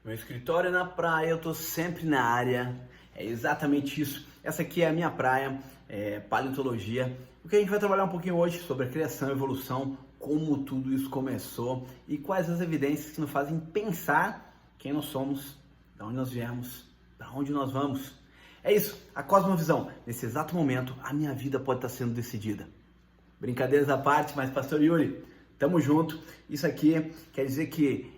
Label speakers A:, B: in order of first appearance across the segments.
A: Meu escritório é na praia, eu tô sempre na área. É exatamente isso. Essa aqui é a minha praia, paleontologia. O que a gente vai trabalhar um pouquinho hoje sobre a criação e evolução, como tudo isso começou e quais as evidências que nos fazem pensar quem nós somos, de onde nós viemos, para onde nós vamos. É isso, a cosmovisão. Nesse exato momento, a minha vida pode estar sendo decidida. Brincadeiras à parte, mas Pastor Yuri, tamo junto. Isso aqui quer dizer que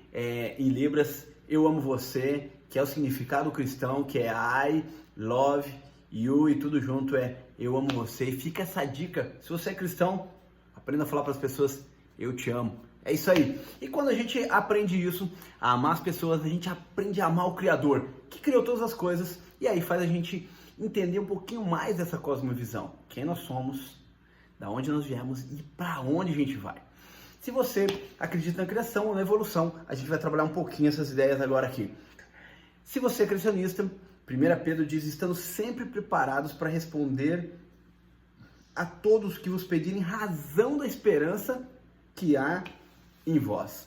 A: em Libras, eu amo você, que é o significado cristão, que é I love you e tudo junto é eu amo você. E fica essa dica, se você é cristão, aprenda a falar para as pessoas, eu te amo. É isso aí. E quando a gente aprende isso, a amar as pessoas, a gente aprende a amar o Criador, que criou todas as coisas, e aí faz a gente entender um pouquinho mais dessa cosmovisão. Quem nós somos, da onde nós viemos e para onde a gente vai. Se você acredita na criação ou na evolução, a gente vai trabalhar um pouquinho essas ideias agora aqui. Se você é cristianista, 1 Pedro diz, estando sempre preparados para responder a todos que vos pedirem razão da esperança que há em vós.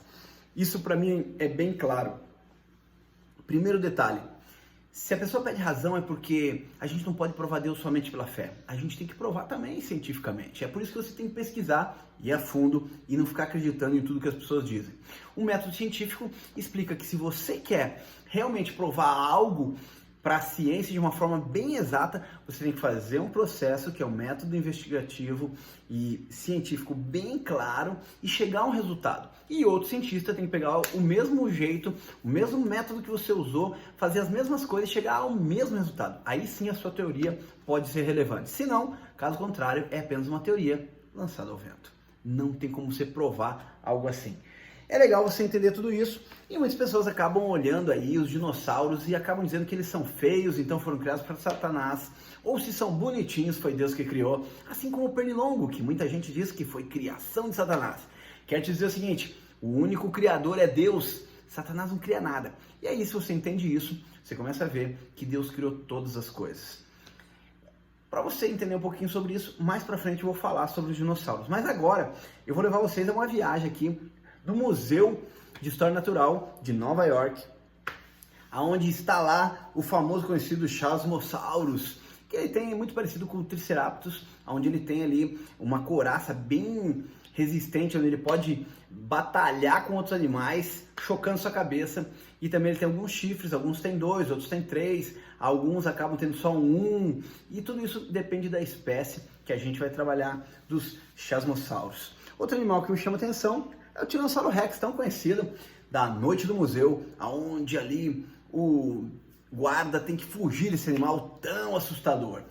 A: Isso para mim é bem claro. Primeiro detalhe, se a pessoa pede razão é porque a gente não pode provar Deus somente pela fé. A gente tem que provar também cientificamente. É por isso que você tem que pesquisar, ir a fundo e não ficar acreditando em tudo que as pessoas dizem. O método científico explica que se você quer realmente provar algo para a ciência de uma forma bem exata, você tem que fazer um processo que é um método investigativo e científico bem claro e chegar a um resultado. E outro cientista tem que pegar o mesmo jeito, o mesmo método que você usou, fazer as mesmas coisas e chegar ao mesmo resultado. Aí sim a sua teoria pode ser relevante. Se não, caso contrário, é apenas uma teoria lançada ao vento. Não tem como você provar algo assim. É legal você entender tudo isso e muitas pessoas acabam olhando aí os dinossauros e acabam dizendo que eles são feios, então foram criados para Satanás, ou se são bonitinhos, foi Deus que criou, assim como o pernilongo, que muita gente diz que foi criação de Satanás. Quer te dizer o seguinte, o único criador é Deus, Satanás não cria nada. E aí se você entende isso, você começa a ver que Deus criou todas as coisas. Para você entender um pouquinho sobre isso, mais para frente eu vou falar sobre os dinossauros. Mas agora eu vou levar vocês a uma viagem aqui do Museu de História Natural de Nova York, aonde está lá o famoso conhecido Chasmosaurus, que ele tem muito parecido com o Triceratops, onde ele tem ali uma couraça bem resistente, onde ele pode batalhar com outros animais, chocando sua cabeça, e também ele tem alguns chifres, alguns têm 2, outros têm 3, alguns acabam tendo só um, e tudo isso depende da espécie que a gente vai trabalhar dos Chasmosaurus. Outro animal que me chama atenção é o Tiranossauro Rex, tão conhecido, da noite do museu, onde ali o guarda tem que fugir desse animal tão assustador.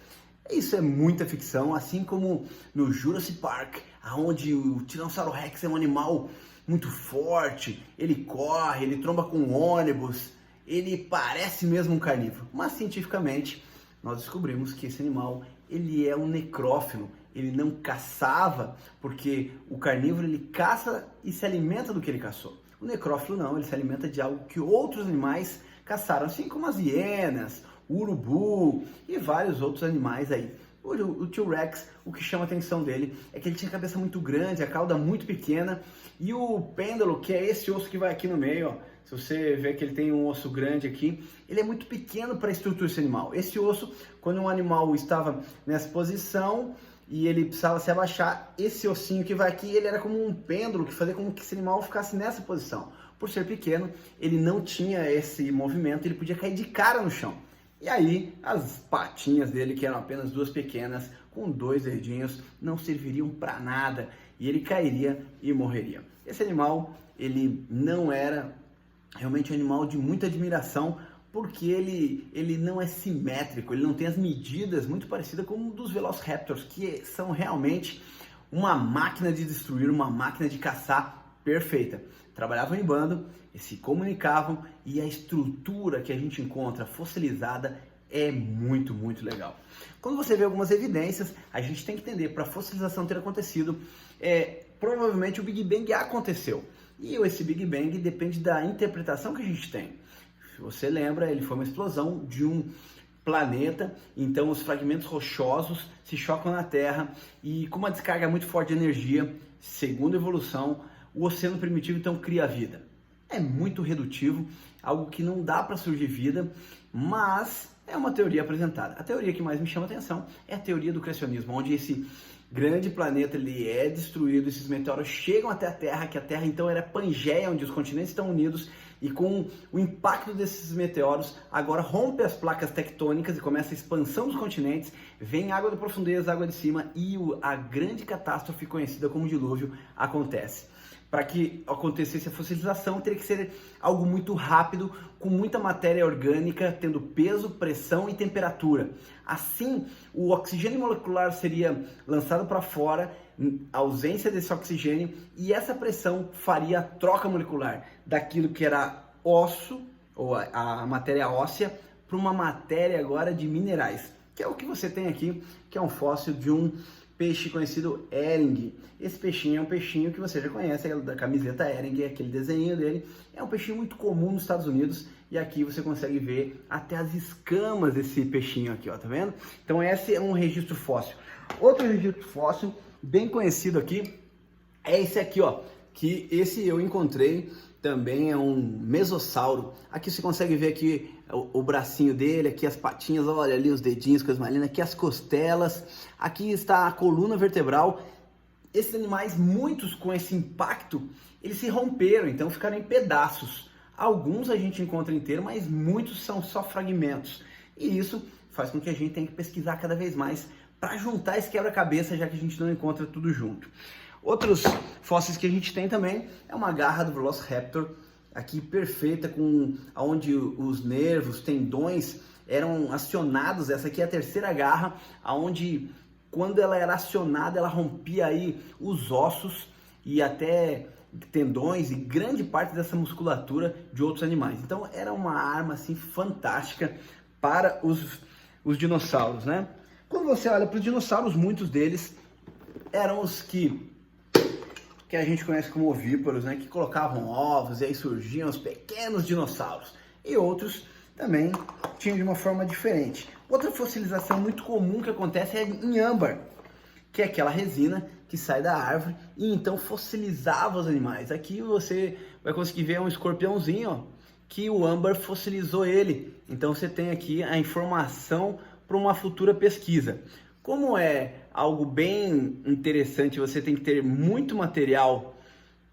A: Isso é muita ficção, assim como no Jurassic Park, onde o Tiranossauro Rex é um animal muito forte, ele corre, ele tromba com ônibus, ele parece mesmo um carnívoro. Mas cientificamente nós descobrimos que esse animal ele é um necrófilo. Ele não caçava, porque o carnívoro ele caça e se alimenta do que ele caçou. O necrófilo não, ele se alimenta de algo que outros animais caçaram, assim como as hienas, o urubu e vários outros animais aí. O T-Rex, o que chama a atenção dele é que ele tinha a cabeça muito grande, a cauda muito pequena e o pêndulo, que é esse osso que vai aqui no meio, ó, se você vê que ele tem um osso grande aqui, ele é muito pequeno para a estrutura desse animal. Esse osso, quando um animal estava nessa posição e ele precisava se abaixar, esse ossinho que vai aqui, ele era como um pêndulo que fazia com que esse animal ficasse nessa posição. Por ser pequeno, ele não tinha esse movimento, ele podia cair de cara no chão. E aí, as patinhas dele, que eram apenas 2 pequenas, com 2 dedinhos, não serviriam para nada, e ele cairia e morreria. Esse animal, ele não era realmente um animal de muita admiração, porque ele não é simétrico, ele não tem as medidas muito parecidas com o dos Velociraptors, que são realmente uma máquina de destruir, uma máquina de caçar perfeita. Trabalhavam em bando, se comunicavam e a estrutura que a gente encontra fossilizada é muito, muito legal. Quando você vê algumas evidências, a gente tem que entender, para a fossilização ter acontecido, provavelmente o Big Bang aconteceu. E esse Big Bang depende da interpretação que a gente tem. Se você lembra, ele foi uma explosão de um planeta, então os fragmentos rochosos se chocam na Terra e com uma descarga muito forte de energia, segundo a evolução, o oceano primitivo então cria a vida. é muito redutivo, algo que não dá para surgir vida, mas é uma teoria apresentada. A teoria que mais me chama a atenção é a teoria do criacionismo, onde esse grande planeta ele é destruído, esses meteoros chegam até a Terra, que a Terra então era Pangeia, onde os continentes estão unidos, e com o impacto desses meteoros, agora rompe as placas tectônicas e começa a expansão dos continentes, vem água da profundeza, água de cima, e a grande catástrofe conhecida como dilúvio acontece. Para que acontecesse a fossilização, teria que ser algo muito rápido, com muita matéria orgânica, tendo peso, pressão e temperatura. Assim, o oxigênio molecular seria lançado para fora, a ausência desse oxigênio, e essa pressão faria a troca molecular daquilo que era osso, ou a matéria óssea, para uma matéria agora de minerais, que é o que você tem aqui, que é um fóssil de um peixe conhecido Hering. Esse peixinho é um peixinho que você já conhece, é da camiseta Hering, aquele desenho dele. É um peixinho muito comum nos Estados Unidos e aqui você consegue ver até as escamas desse peixinho aqui, ó, tá vendo? Então esse é um registro fóssil. Outro registro fóssil bem conhecido aqui é esse aqui, ó, que esse eu encontrei, também é um mesossauro. Aqui você consegue ver aqui o bracinho dele, aqui as patinhas, olha ali os dedinhos, coisa mais linda, aqui as costelas, aqui está a coluna vertebral. Esses animais, muitos com esse impacto, eles se romperam, então ficaram em pedaços. Alguns a gente encontra inteiro, mas muitos são só fragmentos. E isso faz com que a gente tenha que pesquisar cada vez mais para juntar esse quebra-cabeça, já que a gente não encontra tudo junto. Outros fósseis que a gente tem também é uma garra do Velociraptor, aqui perfeita, com onde os nervos, tendões eram acionados. Essa aqui é a terceira garra, onde quando ela era acionada, ela rompia aí os ossos e até tendões e grande parte dessa musculatura de outros animais. Então era uma arma assim fantástica para os dinossauros, né? Quando você olha para os dinossauros, muitos deles eram os que a gente conhece como ovíparos, né? Que colocavam ovos e aí surgiam os pequenos dinossauros. E outros também tinham de uma forma diferente. Outra fossilização muito comum que acontece é em âmbar, que é aquela resina que sai da árvore e então fossilizava os animais. Aqui você vai conseguir ver um escorpiãozinho, ó, que o âmbar fossilizou ele. Então você tem aqui a informação para uma futura pesquisa. Como é algo bem interessante, você tem que ter muito material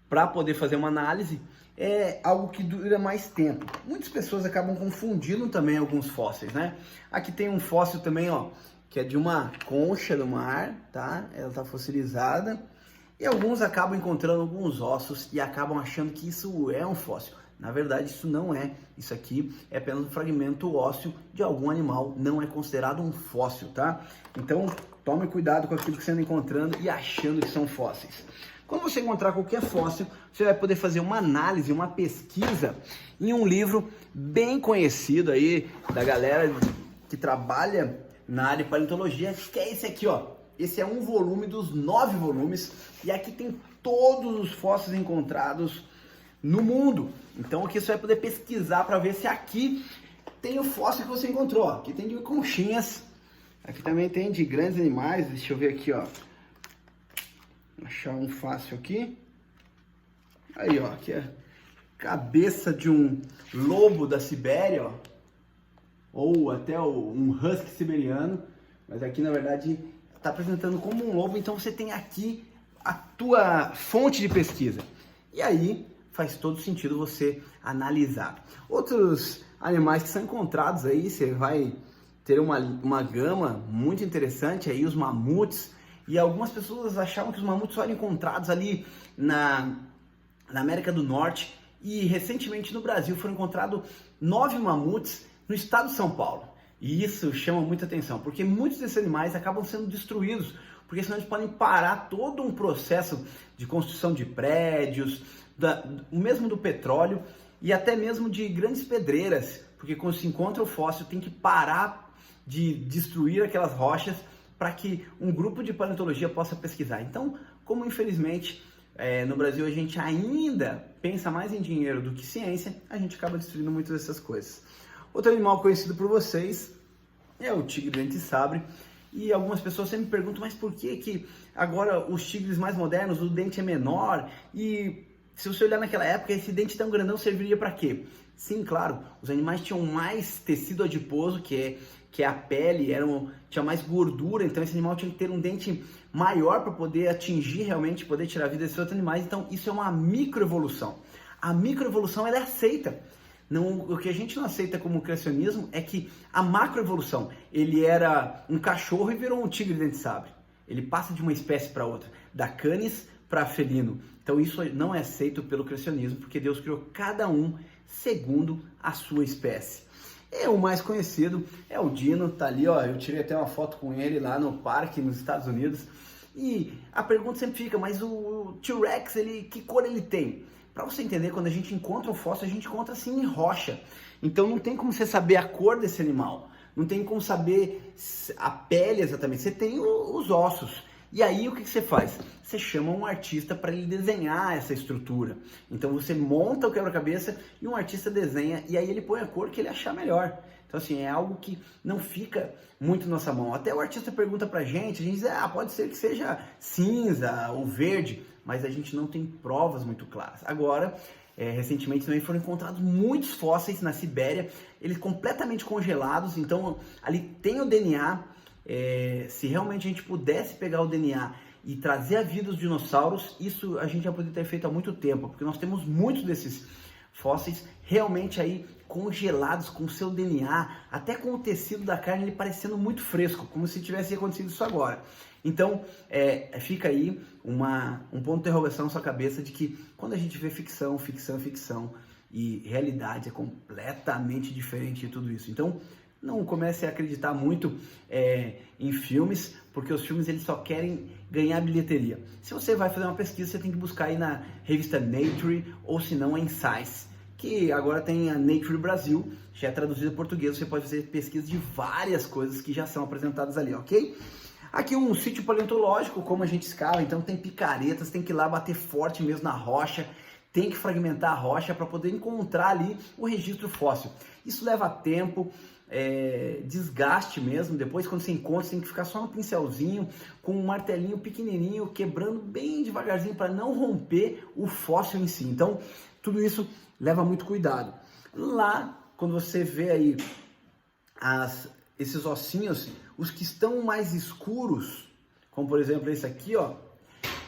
A: para poder fazer uma análise, é algo que dura mais tempo. Muitas pessoas acabam confundindo também alguns fósseis, né? Aqui tem um fóssil também, ó, que é de uma concha do mar, tá? Ela está fossilizada. E alguns acabam encontrando alguns ossos e acabam achando que isso é um fóssil. Na verdade, isso não é. Isso aqui é apenas um fragmento ósseo de algum animal, não é considerado um fóssil, tá? Então, tome cuidado com aquilo que você anda encontrando e achando que são fósseis. Quando você encontrar qualquer fóssil, você vai poder fazer uma análise, uma pesquisa em um livro bem conhecido aí da galera que trabalha na área de paleontologia, que é esse aqui, ó. Esse é um volume dos 9 volumes e aqui tem todos os fósseis encontrados no mundo. Então aqui você vai poder pesquisar para ver se aqui tem o fóssil que você encontrou. Ó. Aqui tem de conchinhas, aqui também tem de grandes animais. Deixa eu ver aqui, ó. Achar um fácil aqui. Aí, ó, aqui é cabeça de um lobo da Sibéria, ó. Ou até um husky siberiano, mas aqui na verdade está apresentando como um lobo. Então você tem aqui a tua fonte de pesquisa. E aí faz todo sentido você analisar. Outros animais que são encontrados aí, você vai ter uma gama muito interessante aí, os mamutes. E algumas pessoas achavam que os mamutes só eram encontrados ali na América do Norte. E recentemente no Brasil foram encontrados 9 mamutes no estado de São Paulo. E isso chama muita atenção, porque muitos desses animais acabam sendo destruídos, porque senão eles podem parar todo um processo de construção de prédios, mesmo do petróleo e até mesmo de grandes pedreiras, porque quando se encontra o fóssil tem que parar de destruir aquelas rochas para que um grupo de paleontologia possa pesquisar. Então, como infelizmente no Brasil a gente ainda pensa mais em dinheiro do que ciência, a gente acaba destruindo muitas dessas coisas. Outro animal conhecido por vocês é o tigre dente sabre. E algumas pessoas sempre me perguntam, mas por que agora os tigres mais modernos, o dente é menor? E se você olhar naquela época, esse dente tão grandão serviria para quê? Sim, claro, os animais tinham mais tecido adiposo, que é a pele, tinha mais gordura, então esse animal tinha que ter um dente maior para poder atingir realmente, poder tirar a vida desses outros animais. Então isso é uma microevolução. A microevolução ela é aceita. Não, o que a gente não aceita como criacionismo é que a macroevolução, ele era um cachorro e virou um tigre dente de sabre. Ele passa de uma espécie para outra, da canis para felino. Então isso não é aceito pelo criacionismo, porque Deus criou cada um segundo a sua espécie. E o mais conhecido é o Dino, tá ali, ó, eu tirei até uma foto com ele lá no parque nos Estados Unidos. E a pergunta sempre fica, mas o T-Rex, que cor ele tem? Para você entender, quando a gente encontra um fóssil, a gente encontra assim em rocha. Então não tem como você saber a cor desse animal, não tem como saber a pele exatamente, você tem os ossos. E aí o que você faz? Você chama um artista para ele desenhar essa estrutura. Então você monta o quebra-cabeça e um artista desenha e aí ele põe a cor que ele achar melhor. Então assim, é algo que não fica muito na nossa mão. Até o artista pergunta pra gente, a gente diz, pode ser que seja cinza ou verde, mas a gente não tem provas muito claras. Agora, recentemente também foram encontrados muitos fósseis na Sibéria, eles completamente congelados, então ali tem o DNA. Se realmente a gente pudesse pegar o DNA e trazer a vida dos dinossauros, isso a gente já poderia ter feito há muito tempo, porque nós temos muitos desses fósseis realmente aí congelados com o seu DNA, até com o tecido da carne ele parecendo muito fresco, como se tivesse acontecido isso agora. Então, fica aí um ponto de interrogação na sua cabeça de que quando a gente vê ficção, e realidade é completamente diferente de tudo isso. Então, não comece a acreditar muito em filmes, porque os filmes eles só querem ganhar bilheteria. Se você vai fazer uma pesquisa, você tem que buscar aí na revista Nature ou se não em Science, que agora tem a Nature Brasil, já é traduzida em português, você pode fazer pesquisa de várias coisas que já são apresentadas ali, ok? Aqui um sítio paleontológico, como a gente escava, então tem picaretas, tem que ir lá bater forte mesmo na rocha, tem que fragmentar a rocha para poder encontrar ali o registro fóssil. Isso leva tempo, desgaste mesmo. Depois quando você encontra, você tem que ficar só no pincelzinho, com um martelinho pequenininho, quebrando bem devagarzinho para não romper o fóssil em si. Então, tudo isso leva muito cuidado. Lá, quando você vê aí esses ossinhos, os que estão mais escuros, como por exemplo esse aqui, ó,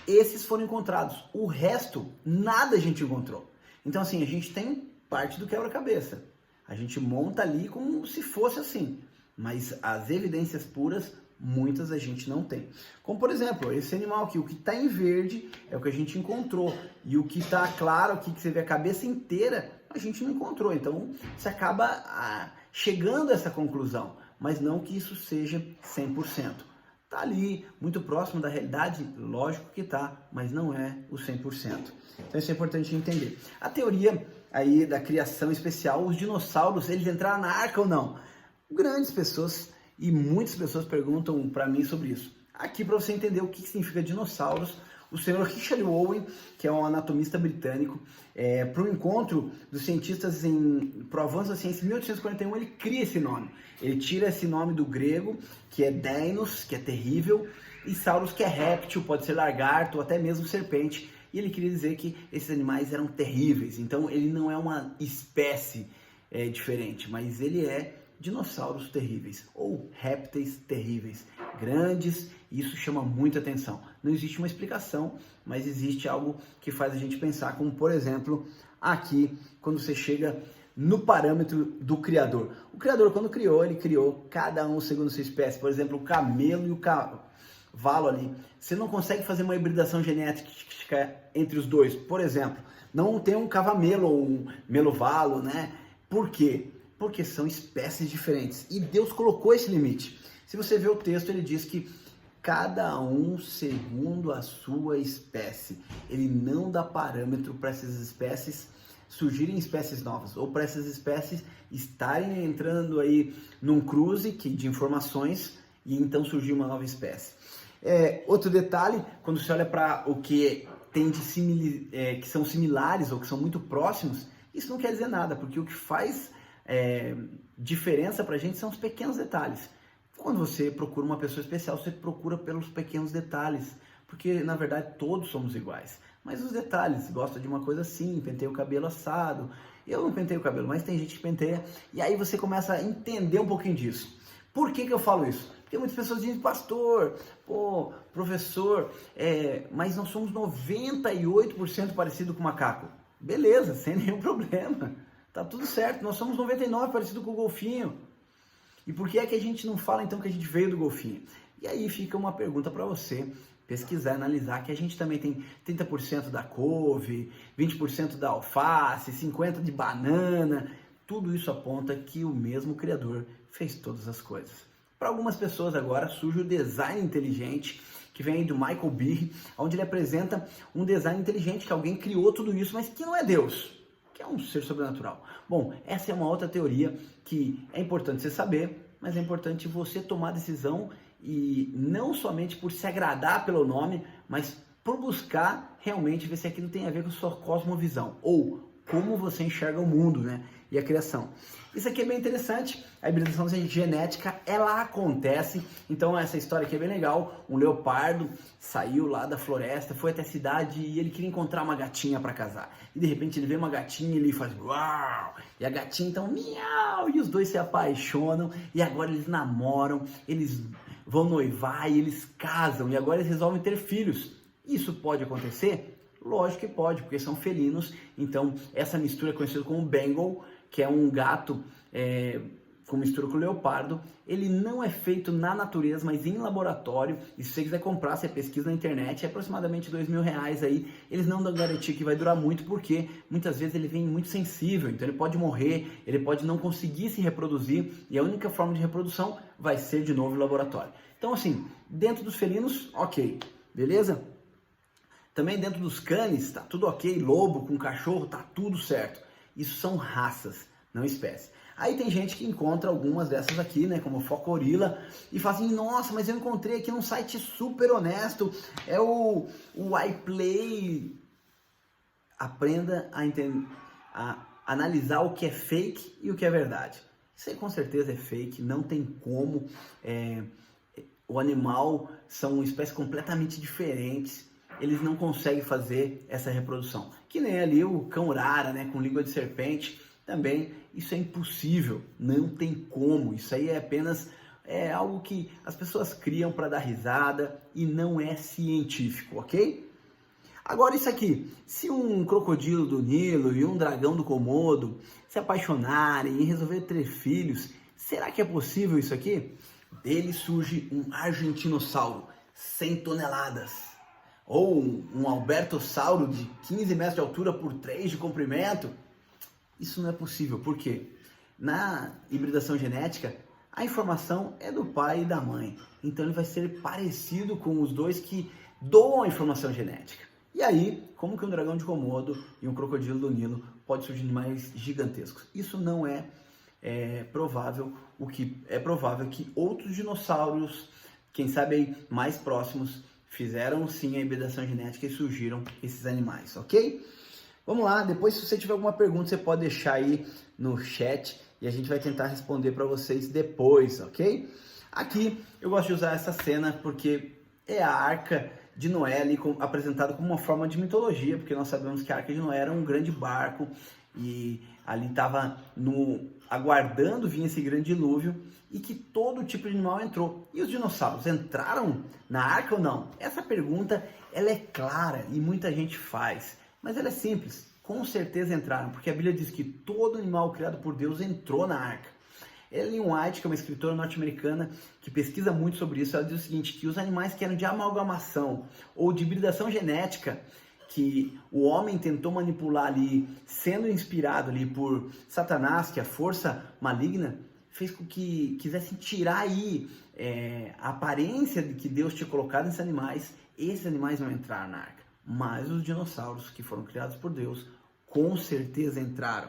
A: esses foram encontrados. O resto, nada a gente encontrou. Então assim, a gente tem parte do quebra-cabeça. A gente monta ali como se fosse assim. Mas as evidências puras, muitas a gente não tem. Como por exemplo, esse animal aqui, o que está em verde é o que a gente encontrou. E o que está claro aqui, que você vê a cabeça inteira, a gente não encontrou. Então você acaba chegando a essa conclusão. Mas não que isso seja 100%. Tá ali, muito próximo da realidade, lógico que tá, mas não é o 100%. Então isso é importante entender. A teoria aí da criação especial, os dinossauros, eles entraram na arca ou não? Grandes pessoas e muitas pessoas perguntam para mim sobre isso. Aqui para você entender o que significa dinossauros, o senhor Richard Owen, que é um anatomista britânico, para o encontro dos cientistas para o avanço da ciência em 1841, ele cria esse nome. Ele tira esse nome do grego, que é Deinos, que é terrível, e Saurus, que é réptil, pode ser lagarto ou até mesmo serpente. E ele queria dizer que esses animais eram terríveis. Então ele não é uma espécie diferente, mas ele é dinossauros terríveis ou répteis terríveis, grandes, e isso chama muita atenção. Não existe uma explicação, mas existe algo que faz a gente pensar, como por exemplo, aqui, quando você chega no parâmetro do Criador. O Criador, quando criou, ele criou cada um segundo sua espécie. Por exemplo, o camelo e o cavalo ali. Você não consegue fazer uma hibridação genética entre os dois. Por exemplo, não tem um cavamelo ou um melovalo, né? Por quê? Porque são espécies diferentes. E Deus colocou esse limite. Se você ver o texto, ele diz que cada um segundo a sua espécie. Ele não dá parâmetro para essas espécies surgirem espécies novas, ou para essas espécies estarem entrando aí num cruze de informações e então surgir uma nova espécie. Outro detalhe, quando você olha para o que tem que são similares ou que são muito próximos, isso não quer dizer nada, porque o que faz diferença para a gente são os pequenos detalhes. Quando você procura uma pessoa especial, você procura pelos pequenos detalhes, porque na verdade todos somos iguais. Mas os detalhes, gosta de uma coisa assim, penteia o cabelo assado. Eu não penteio o cabelo, mas tem gente que penteia. E aí você começa a entender um pouquinho disso. Por que eu falo isso? Porque muitas pessoas dizem, pastor, pô, professor, mas nós somos 98% parecido com o macaco. Beleza, sem nenhum problema. Tá tudo certo, nós somos 99% parecido com o golfinho. E por que é que a gente não fala então que a gente veio do golfinho? E aí fica uma pergunta para você pesquisar, analisar, que a gente também tem 30% da couve, 20% da alface, 50% de banana. Tudo isso aponta que o mesmo Criador fez todas as coisas. Para algumas pessoas agora surge o design inteligente, que vem aí do Michael Behe, onde ele apresenta um design inteligente, que alguém criou tudo isso, mas que não é Deus, que é um ser sobrenatural. Bom, essa é uma outra teoria que é importante você saber, mas é importante você tomar decisão e não somente por se agradar pelo nome, mas por buscar realmente ver se aquilo tem a ver com a sua cosmovisão, ou como você enxerga o mundo, né? E a criação. Isso aqui é bem interessante, a hibridação genética, ela acontece, então essa história aqui é bem legal. Um leopardo saiu lá da floresta, foi até a cidade e ele queria encontrar uma gatinha para casar. E de repente ele vê uma gatinha e ele faz uau! E a gatinha então miau! E os dois se apaixonam e agora eles namoram, eles vão noivar e eles casam e agora eles resolvem ter filhos. Isso pode acontecer? Lógico que pode, porque são felinos. Então essa mistura é conhecida como Bengal, que é um gato com mistura com leopardo. Ele não é feito na natureza, mas em laboratório. E se você quiser comprar, você pesquisa na internet, é aproximadamente R$2.000 aí. Eles não dão garantia que vai durar muito, porque muitas vezes ele vem muito sensível, então ele pode morrer, ele pode não conseguir se reproduzir, e a única forma de reprodução vai ser de novo em laboratório. Então assim, dentro dos felinos, ok, beleza? Também dentro dos canes, tá tudo ok, lobo com cachorro, tá tudo certo. Isso são raças, não espécies. Aí tem gente que encontra algumas dessas aqui, né, como Focorila, e fala assim, nossa, mas eu encontrei aqui num site super honesto, é o iPlay. Aprenda a analisar o que é fake e o que é verdade. Isso aí com certeza é fake, não tem como. O animal são espécies completamente diferentes, eles não conseguem fazer essa reprodução. Que nem ali o cão arara, né, com língua de serpente, também isso é impossível, não tem como. Isso aí é apenas algo que as pessoas criam para dar risada e não é científico, ok? Agora isso aqui, se um crocodilo do Nilo e um dragão do Komodo se apaixonarem e resolver ter filhos, será que é possível isso aqui? Dele surge um argentinossauro, 100 toneladas. Ou um albertossauro de 15 metros de altura por 3 de comprimento. Isso não é possível, por quê? Na hibridação genética, a informação é do pai e da mãe. Então ele vai ser parecido com os dois que doam a informação genética. E aí, como que um dragão de Komodo e um crocodilo do Nilo pode surgir animais gigantescos? Isso não é provável. O que é provável é que outros dinossauros, quem sabe aí mais próximos, fizeram sim a hibridação genética e surgiram esses animais, ok? Vamos lá, depois se você tiver alguma pergunta, você pode deixar aí no chat e a gente vai tentar responder para vocês depois, ok? Aqui eu gosto de usar essa cena porque é a Arca de Noé ali apresentada como uma forma de mitologia, porque nós sabemos que a Arca de Noé era um grande barco e ali estava aguardando vir esse grande dilúvio e que todo tipo de animal entrou. E os dinossauros entraram na arca ou não? Essa pergunta ela é clara e muita gente faz, mas ela é simples. Com certeza entraram, porque a Bíblia diz que todo animal criado por Deus entrou na arca. Ellen White, que é uma escritora norte-americana que pesquisa muito sobre isso, ela diz o seguinte, que os animais que eram de amalgamação ou de hibridação genética, que o homem tentou manipular ali, sendo inspirado ali por Satanás, que é a força maligna, fez com que quisessem tirar aí a aparência de que Deus tinha colocado nesses animais. Esses animais não entraram na arca, mas os dinossauros que foram criados por Deus, com certeza entraram.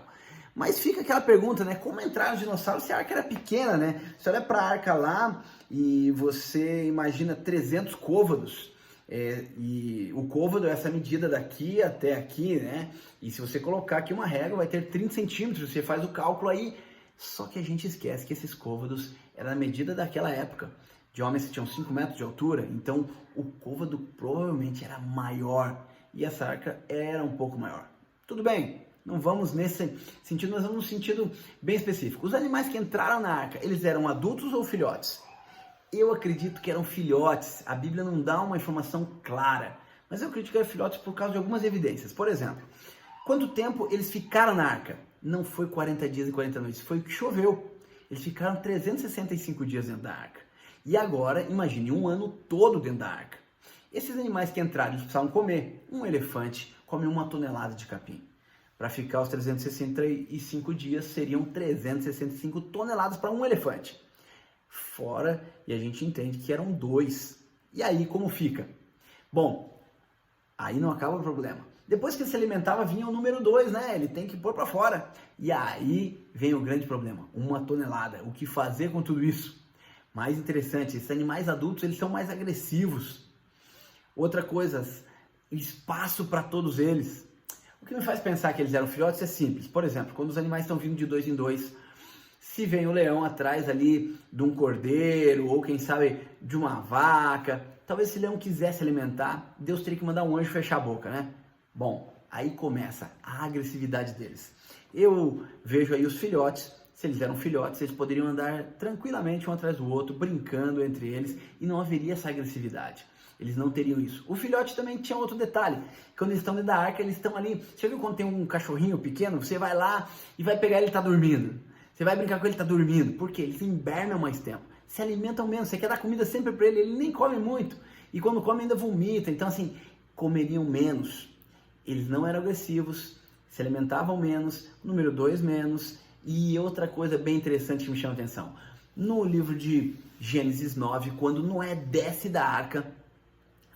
A: Mas fica aquela pergunta, né? Como entraram os dinossauros se a arca era pequena, né? Você olha para a arca lá e você imagina 300 côvados. E o côvado é essa medida daqui até aqui, né? E se você colocar aqui uma régua, vai ter 30 centímetros. Você faz o cálculo aí. Só que a gente esquece que esses côvados eram a medida daquela época. De homens que tinham 5 metros de altura. Então, o côvado provavelmente era maior. e essa arca era um pouco maior. Tudo bem, não vamos nesse sentido, mas vamos num sentido bem específico. Os animais que entraram na arca, eles eram adultos ou filhotes? Eu acredito que eram filhotes. A Bíblia não dá uma informação clara, mas eu acredito que eram filhotes por causa de algumas evidências. Por exemplo, quanto tempo eles ficaram na arca? Não foi 40 dias e 40 noites, foi o que choveu. Eles ficaram 365 dias dentro da arca. E agora, imagine um ano todo dentro da arca. Esses animais que entraram, eles precisavam comer. Um elefante come 1 tonelada de capim. Para ficar os 365 dias, seriam 365 toneladas para um elefante. Fora, e a gente entende que eram 2. E aí, como fica? Bom, aí não acaba o problema. Depois que ele se alimentava, vinha o número 2, né? Ele tem que pôr para fora. E aí vem o grande problema, 1 tonelada. O que fazer com tudo isso? Mais interessante, esses animais adultos, eles são mais agressivos. Outra coisa, espaço para todos eles. O que me faz pensar que eles eram filhotes é simples. Por exemplo, quando os animais estão vindo de 2 em 2, se vem o leão atrás ali de um cordeiro, ou quem sabe de uma vaca, talvez esse leão quisesse alimentar, Deus teria que mandar um anjo fechar a boca, né? Bom, aí começa a agressividade deles. Eu vejo aí os filhotes, se eles eram filhotes, eles poderiam andar tranquilamente um atrás do outro, brincando entre eles, e não haveria essa agressividade. Eles não teriam isso. O filhote também tinha outro detalhe. Quando eles estão dentro da arca, eles estão ali. Você viu quando tem um cachorrinho pequeno? Você vai lá e vai pegar ele, ele tá dormindo. Você vai brincar com ele, tá dormindo. Por quê? Eles hibernam mais tempo. Se alimentam menos. Você quer dar comida sempre para ele, ele nem come muito. E quando come ainda vomita. Então assim, comeriam menos. Eles não eram agressivos, se alimentavam menos, número 2 menos. E outra coisa bem interessante que me chama a atenção. No livro de Gênesis 9, quando Noé desce da arca,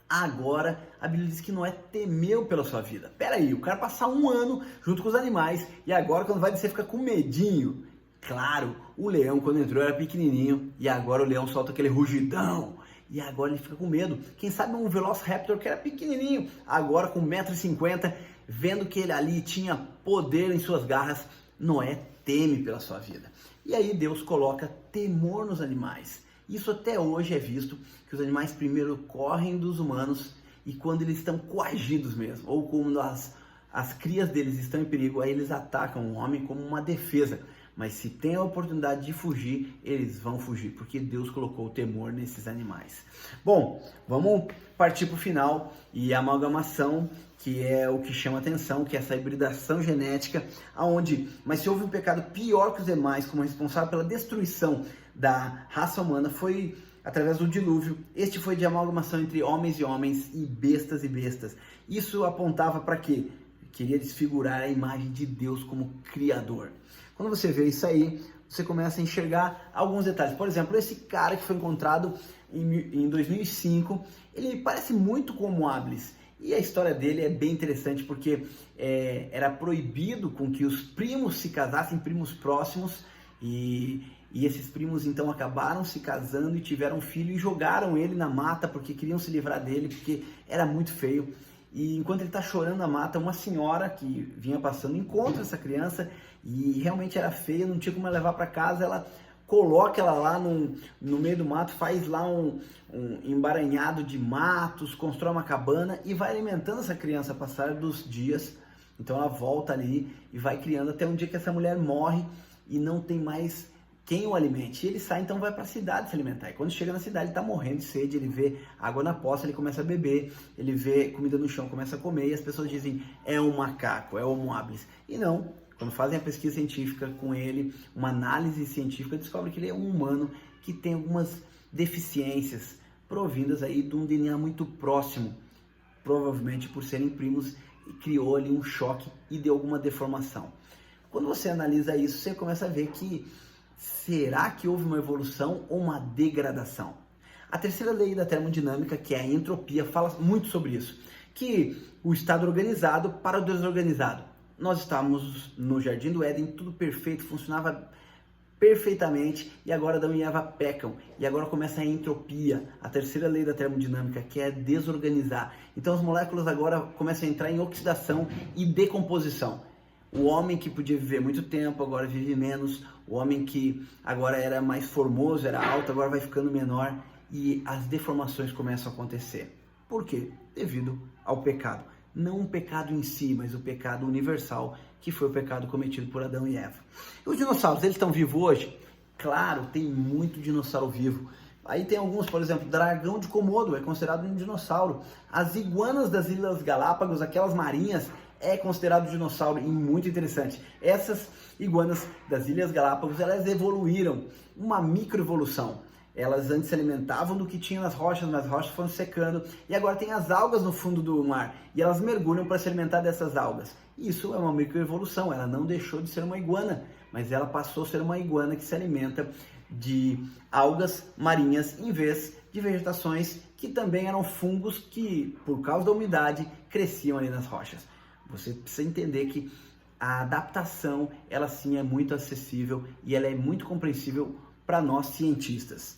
A: agora a Bíblia diz que Noé temeu pela sua vida. Pera aí, o cara passar 1 ano junto com os animais e agora quando vai descer fica com medinho. Claro, o leão quando entrou era pequenininho e agora o leão solta aquele rugidão. E agora ele fica com medo. Quem sabe um Velociraptor que era pequenininho, agora com 1,50 m, vendo que ele ali tinha poder em suas garras, Noé teme pela sua vida. E aí Deus coloca temor nos animais. Isso até hoje é visto, que os animais primeiro correm dos humanos e quando eles estão coagidos mesmo, ou quando as crias deles estão em perigo, aí eles atacam o homem como uma defesa. Mas se tem a oportunidade de fugir, eles vão fugir, porque Deus colocou o temor nesses animais. Bom, vamos partir para o final e a amalgamação, que é o que chama atenção, que é essa hibridação genética, mas se houve um pecado pior que os demais, como responsável pela destruição da raça humana, foi através do dilúvio. Este foi de amalgamação entre homens e bestas e bestas. Isso apontava para quê? Queria desfigurar a imagem de Deus como Criador. Quando você vê isso aí, você começa a enxergar alguns detalhes. Por exemplo, esse cara que foi encontrado em 2005, ele parece muito com Moables. E a história dele é bem interessante porque era proibido com que os primos se casassem, primos próximos, e esses primos então acabaram se casando e tiveram um filho e jogaram ele na mata porque queriam se livrar dele, porque era muito feio. E enquanto ele está chorando na mata, uma senhora que vinha passando encontra essa criança e realmente era feia, não tinha como ela levar para casa, ela coloca ela lá no meio do mato, faz lá um emaranhado de matos, constrói uma cabana e vai alimentando essa criança a passar dos dias. Então ela volta ali e vai criando até um dia que essa mulher morre e não tem mais quem o alimente. E ele sai, então vai para a cidade se alimentar. E quando chega na cidade, ele está morrendo de sede, ele vê água na poça, ele começa a beber, ele vê comida no chão, começa a comer, e as pessoas dizem, é um macaco, é o Homo habilis. E não, quando fazem a pesquisa científica com ele, uma análise científica, descobre que ele é um humano que tem algumas deficiências provindas aí de um DNA muito próximo, provavelmente por serem primos, e criou ali um choque e deu alguma deformação. Quando você analisa isso, você começa a ver que será que houve uma evolução ou uma degradação? A terceira lei da termodinâmica, que é a entropia, fala muito sobre isso, que o estado organizado para o desorganizado. Nós estávamos no Jardim do Éden, tudo perfeito, funcionava perfeitamente, e agora Adão e Eva pecam, e agora começa a entropia, a terceira lei da termodinâmica, que é desorganizar. Então as moléculas agora começam a entrar em oxidação e decomposição. O homem que podia viver muito tempo, agora vive menos. O homem que agora era mais formoso, era alto, agora vai ficando menor. E as deformações começam a acontecer. Por quê? Devido ao pecado. não um pecado em si, mas o pecado universal, que foi o pecado cometido por Adão e Eva. E os dinossauros, eles estão vivos hoje? Claro, tem muito dinossauro vivo. Aí tem alguns, por exemplo, dragão de Komodo é considerado um dinossauro. As iguanas das Ilhas Galápagos, aquelas marinhas, é considerado um dinossauro, e muito interessante. Essas iguanas das Ilhas Galápagos, elas evoluíram, uma microevolução. Elas antes se alimentavam do que tinha nas rochas, mas as rochas foram secando, e agora tem as algas no fundo do mar, e elas mergulham para se alimentar dessas algas. Isso é uma microevolução, ela não deixou de ser uma iguana, mas ela passou a ser uma iguana que se alimenta de algas marinhas em vez de vegetações que também eram fungos que, por causa da umidade, cresciam ali nas rochas. Você precisa entender que a adaptação, ela sim é muito acessível e ela é muito compreensível para nós cientistas.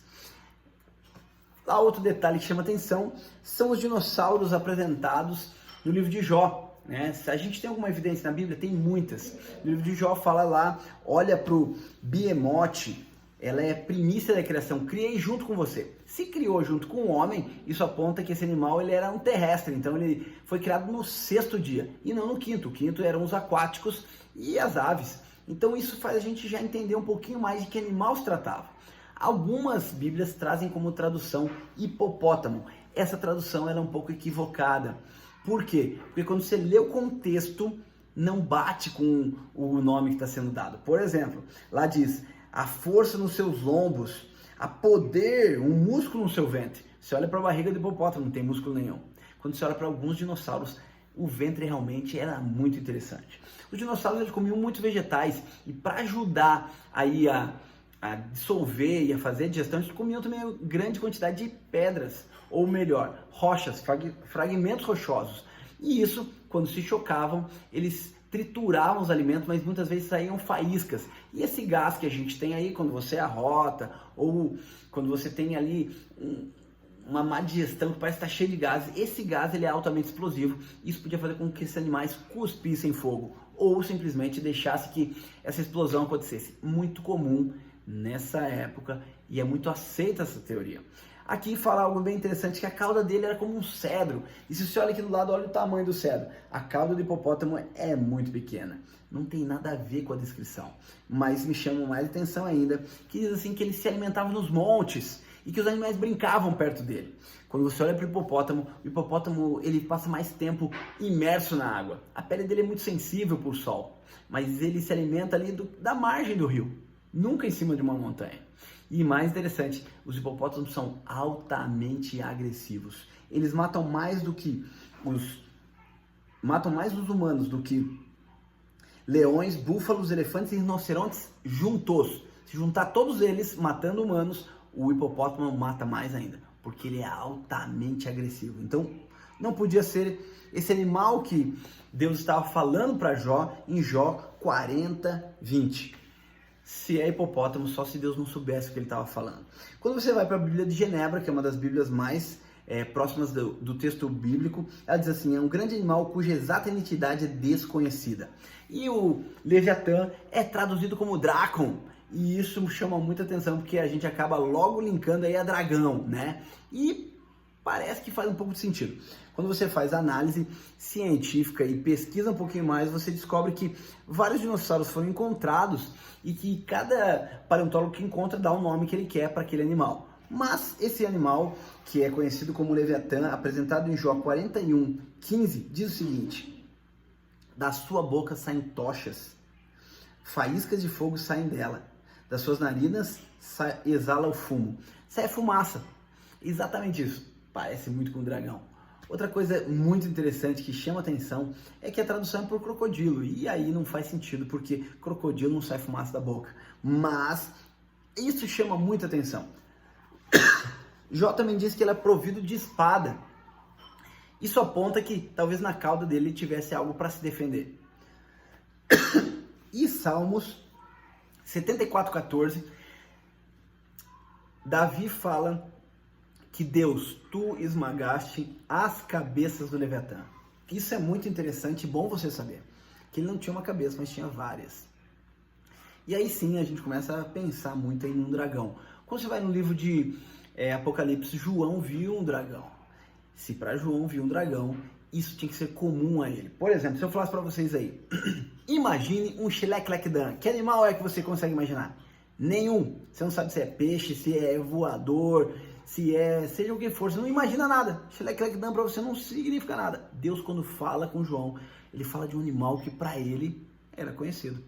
A: Outro detalhe que chama atenção são os dinossauros apresentados no livro de Jó. Se a gente tem alguma evidência na Bíblia, tem muitas. No livro de Jó fala lá, olha para o Behemoth, ela é primícia da criação, criei junto com você. Se criou junto com o homem, isso aponta que esse animal ele era um terrestre, então ele foi criado no 6º dia, e não no 5º. O 5º eram os aquáticos e as aves. Então isso faz a gente já entender um pouquinho mais de que animal se tratava. Algumas Bíblias trazem como tradução hipopótamo. Essa tradução ela é um pouco equivocada. Por quê? Porque quando você lê o contexto, não bate com o nome que está sendo dado. Por exemplo, lá diz, a força nos seus lombos, a poder, um músculo no seu ventre. Você olha para a barriga do hipopótamo, não tem músculo nenhum. Quando você olha para alguns dinossauros, o ventre realmente era muito interessante. Os dinossauros eles comiam muitos vegetais e para ajudar aí a dissolver e a fazer a digestão, eles comiam também uma grande quantidade de pedras, ou melhor, rochas, fragmentos rochosos. E isso, quando se chocavam, eles trituravam os alimentos, mas muitas vezes saíam faíscas. E esse gás que a gente tem aí, quando você arrota, ou quando você tem ali uma má digestão que parece estar cheio de gases, esse gás ele é altamente explosivo. Isso podia fazer com que esses animais cuspissem fogo, ou simplesmente deixasse que essa explosão acontecesse. Muito comum nessa época, e é muito aceita essa teoria. Aqui fala algo bem interessante, que a cauda dele era como um cedro. E se você olha aqui do lado, olha o tamanho do cedro. A cauda do hipopótamo é muito pequena. Não tem nada a ver com a descrição. Mas me chama mais atenção ainda, que diz assim que ele se alimentava nos montes e que os animais brincavam perto dele. Quando você olha para o hipopótamo ele passa mais tempo imerso na água. A pele dele é muito sensível para o sol, mas ele se alimenta ali da margem do rio, nunca em cima de uma montanha. E mais interessante, os hipopótamos são altamente agressivos. Eles matam mais os humanos do que leões, búfalos, elefantes e rinocerontes juntos. Se juntar todos eles matando humanos, o hipopótamo mata mais ainda, porque ele é altamente agressivo. Então, não podia ser esse animal que Deus estava falando para Jó em Jó 40:20. Se é hipopótamo, só se Deus não soubesse o que ele estava falando. Quando você vai para a Bíblia de Genebra, que é uma das Bíblias mais próximas do texto bíblico, ela diz assim, é um grande animal cuja exata identidade é desconhecida. E o Leviatã é traduzido como Drácon, e isso chama muita atenção, porque a gente acaba logo linkando aí a dragão, né? E parece que faz um pouco de sentido. Quando você faz análise científica e pesquisa um pouquinho mais, você descobre que vários dinossauros foram encontrados e que cada paleontólogo que encontra dá o nome que ele quer para aquele animal. Mas esse animal, que é conhecido como Leviatã, apresentado em Jó 41:15, diz o seguinte, da sua boca saem tochas, faíscas de fogo saem dela, das suas narinas exala o fumo, sai fumaça. Exatamente isso, parece muito com o dragão. Outra coisa muito interessante que chama atenção é que a tradução é por crocodilo, e aí não faz sentido, porque crocodilo não sai fumaça da boca. Mas isso chama muita atenção. Jó também diz que ele é provido de espada. Isso aponta que talvez na cauda dele tivesse algo para se defender. E Salmos 74:14, Davi fala que Deus, tu esmagaste as cabeças do Leviatã. Isso é muito interessante e bom você saber, que ele não tinha uma cabeça, mas tinha várias. E aí sim a gente começa a pensar muito aí num dragão. Quando você vai no livro de Apocalipse, João viu um dragão. Se para João viu um dragão, isso tinha que ser comum a ele. Por exemplo, se eu falasse para vocês aí, imagine um Xeleclecdan. Que animal é que você consegue imaginar? Nenhum. Você não sabe se é peixe, se é voador, se é, seja o que for, você não imagina nada. Xeleclecdan para você não significa nada. Deus, quando fala com João, ele fala de um animal que para ele era conhecido.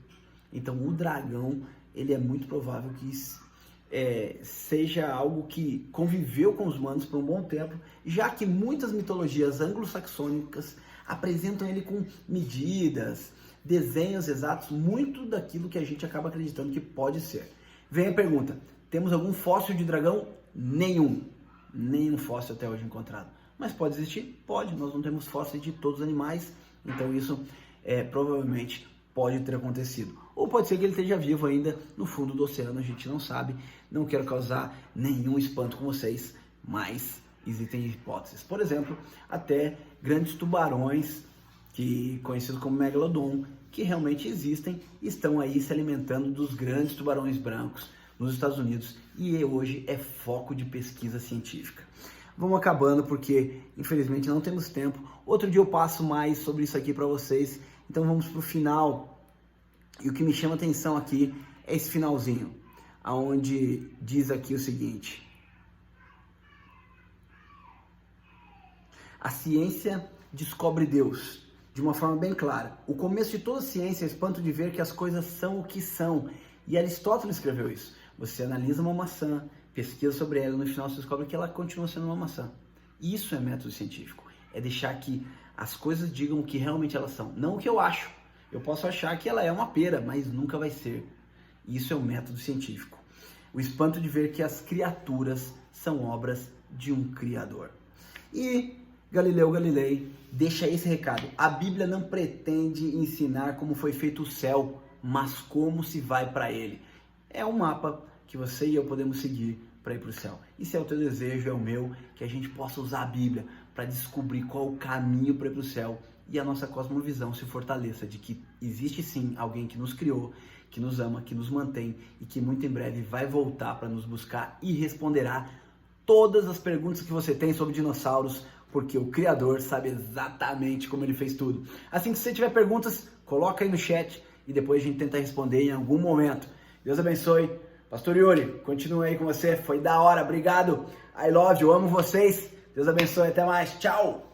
A: Então o dragão, ele é muito provável que seja algo que conviveu com os humanos por um bom tempo, já que muitas mitologias anglo-saxônicas apresentam ele com medidas, desenhos exatos, muito daquilo que a gente acaba acreditando que pode ser. Vem a pergunta, temos algum fóssil de dragão? Nenhum fóssil até hoje encontrado. Mas pode existir? Pode, nós não temos fósseis de todos os animais, então isso provavelmente pode ter acontecido. Ou pode ser que ele esteja vivo ainda no fundo do oceano, a gente não sabe. Não quero causar nenhum espanto com vocês, mas existem hipóteses. Por exemplo, até grandes tubarões, conhecidos como Megalodon, que realmente existem, estão aí se alimentando dos grandes tubarões brancos nos Estados Unidos e hoje é foco de pesquisa científica. Vamos acabando porque, infelizmente, não temos tempo. Outro dia eu passo mais sobre isso aqui para vocês, então vamos para o final. E o que me chama a atenção aqui é esse finalzinho, onde diz aqui o seguinte: a ciência descobre Deus de uma forma bem clara. O começo de toda ciência é o espanto de ver que as coisas são o que são. E Aristóteles escreveu isso. Você analisa uma maçã, pesquisa sobre ela e no final você descobre que ela continua sendo uma maçã. Isso é método científico. É deixar que as coisas digam o que realmente elas são, não o que eu acho. Eu posso achar que ela é uma pera, mas nunca vai ser. Isso é o método científico. O espanto de ver que as criaturas são obras de um Criador. E Galileu Galilei deixa esse recado. A Bíblia não pretende ensinar como foi feito o céu, mas como se vai para ele. É um mapa que você e eu podemos seguir para ir para o céu. E se é o teu desejo, é o meu, que a gente possa usar a Bíblia para descobrir qual o caminho para ir para o céu e a nossa cosmovisão se fortaleça de que existe sim alguém que nos criou, que nos ama, que nos mantém e que muito em breve vai voltar para nos buscar e responderá todas as perguntas que você tem sobre dinossauros, porque o Criador sabe exatamente como ele fez tudo. Assim que você tiver perguntas, coloca aí no chat e depois a gente tenta responder em algum momento. Deus abençoe. Pastor Yuri, continue aí com você, foi da hora, obrigado. I love you, amo vocês. Deus abençoe, até mais, tchau.